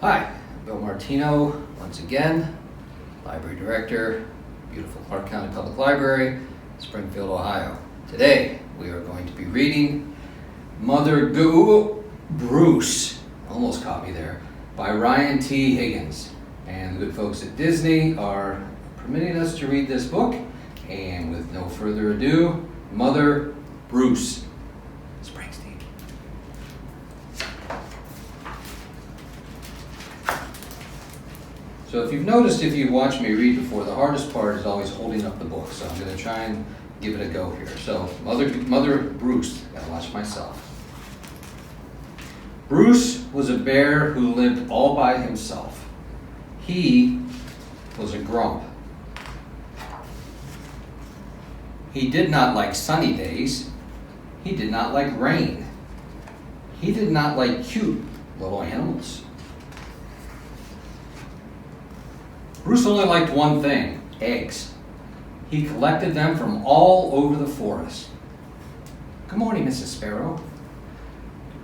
Hi, Bill Martino, once again, Library Director, beautiful Clark County Public Library, Springfield, Ohio. Today, we are going to be reading Mother Bruce, almost caught me there, by Ryan T. Higgins. And the good folks at Disney are permitting us to read this book. And with no further ado, Mother Bruce. Springsteen. So if you've noticed, if you've watched me read before, the hardest part is always holding up the book. So I'm going to try and give it a go here. So Mother Bruce, gotta watch myself. Bruce was a bear who lived all by himself. He was a grump. He did not like sunny days. He did not like rain. He did not like cute little animals. Bruce only liked one thing, eggs. He collected them from all over the forest. Good morning, Mrs. Sparrow.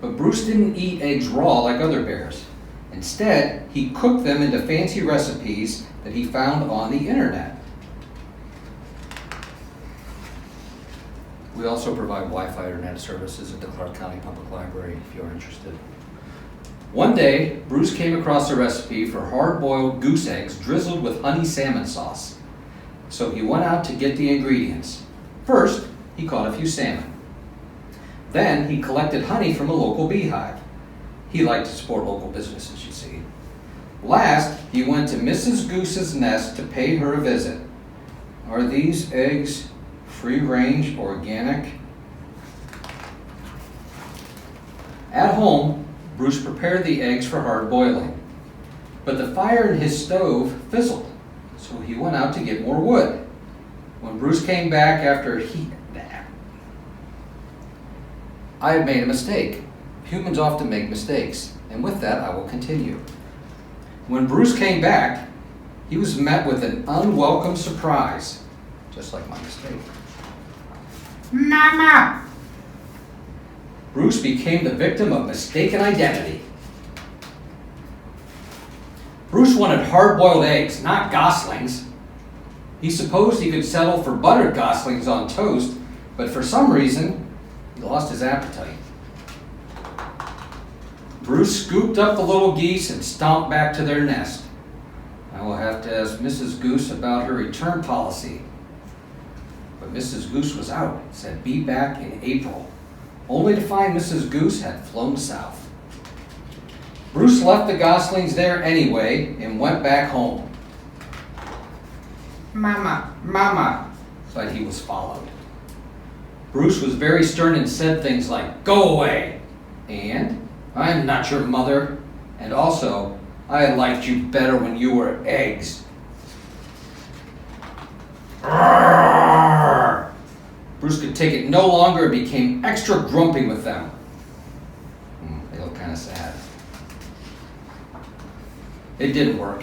But Bruce didn't eat eggs raw like other bears. Instead, he cooked them into fancy recipes that he found on the internet. We also provide Wi-Fi internet services at the Clark County Public Library if you're interested. One day, Bruce came across a recipe for hard-boiled goose eggs drizzled with honey salmon sauce. So he went out to get the ingredients. First, he caught a few salmon. Then he collected honey from a local beehive. He liked to support local businesses, you see. Last, he went to Mrs. Goose's nest to pay her a visit. Are these eggs free-range, organic? At home, Bruce prepared the eggs for hard boiling. But the fire in his stove fizzled, so he went out to get more wood. When Bruce came back after I had made a mistake. Humans often make mistakes, and with that I will continue. When Bruce came back, he was met with an unwelcome surprise, just like my mistake. Mama! Bruce became the victim of mistaken identity. Bruce wanted hard-boiled eggs, not goslings. He supposed he could settle for buttered goslings on toast, but for some reason, he lost his appetite. Bruce scooped up the little geese and stomped back to their nest. I will have to ask Mrs. Goose about her return policy. But Mrs. Goose was out, said be back in April, only to find Mrs. Goose had flown south. Bruce left the goslings there anyway and went back home. Mama, Mama, but he was followed. Bruce was very stern and said things like, go away, and I'm not your mother, and also, I liked you better when you were eggs. Arrgh! Bruce could take it no longer and became extra grumpy with them. They look kind of sad. It didn't work.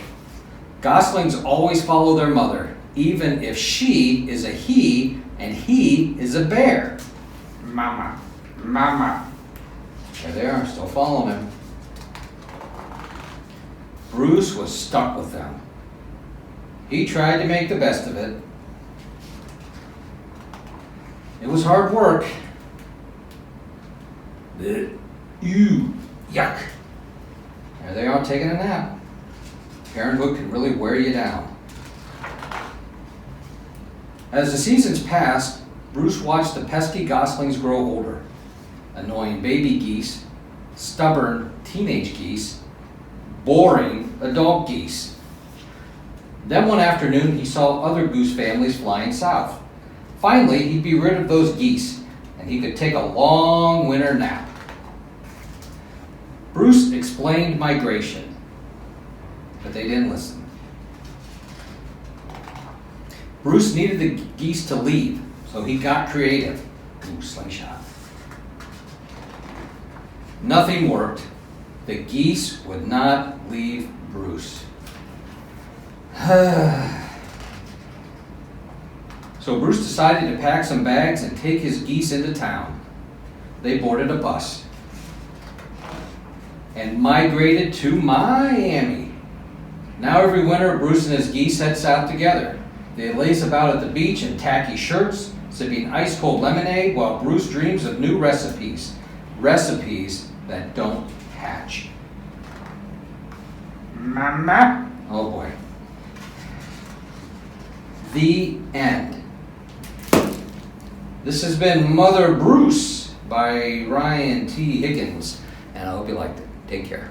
Goslings always follow their mother, even if she is a he and he is a bear. Mama, Mama. There they are, still following him. Bruce was stuck with them. He tried to make the best of it. It was hard work. Ew, yuck. There they are taking a nap. Parenthood can really wear you down. As the seasons passed, Bruce watched the pesky goslings grow older. Annoying baby geese, stubborn teenage geese, boring adult geese. Then one afternoon he saw other goose families flying south. Finally, he'd be rid of those geese, and he could take a long winter nap. Bruce explained migration, but they didn't listen. Bruce needed the geese to leave, so he got creative. Ooh, slingshot. Nothing worked. The geese would not leave Bruce. So Bruce decided to pack some bags and take his geese into town. They boarded a bus. and migrated to Miami. Now every winter, Bruce and his geese head south together. They laze about at the beach in tacky shirts, sipping ice-cold lemonade while Bruce dreams of new recipes. Recipes that don't hatch. Mama. Oh boy. The end. This has been Mother Bruce by Ryan T. Higgins, and I hope you liked it. Take care.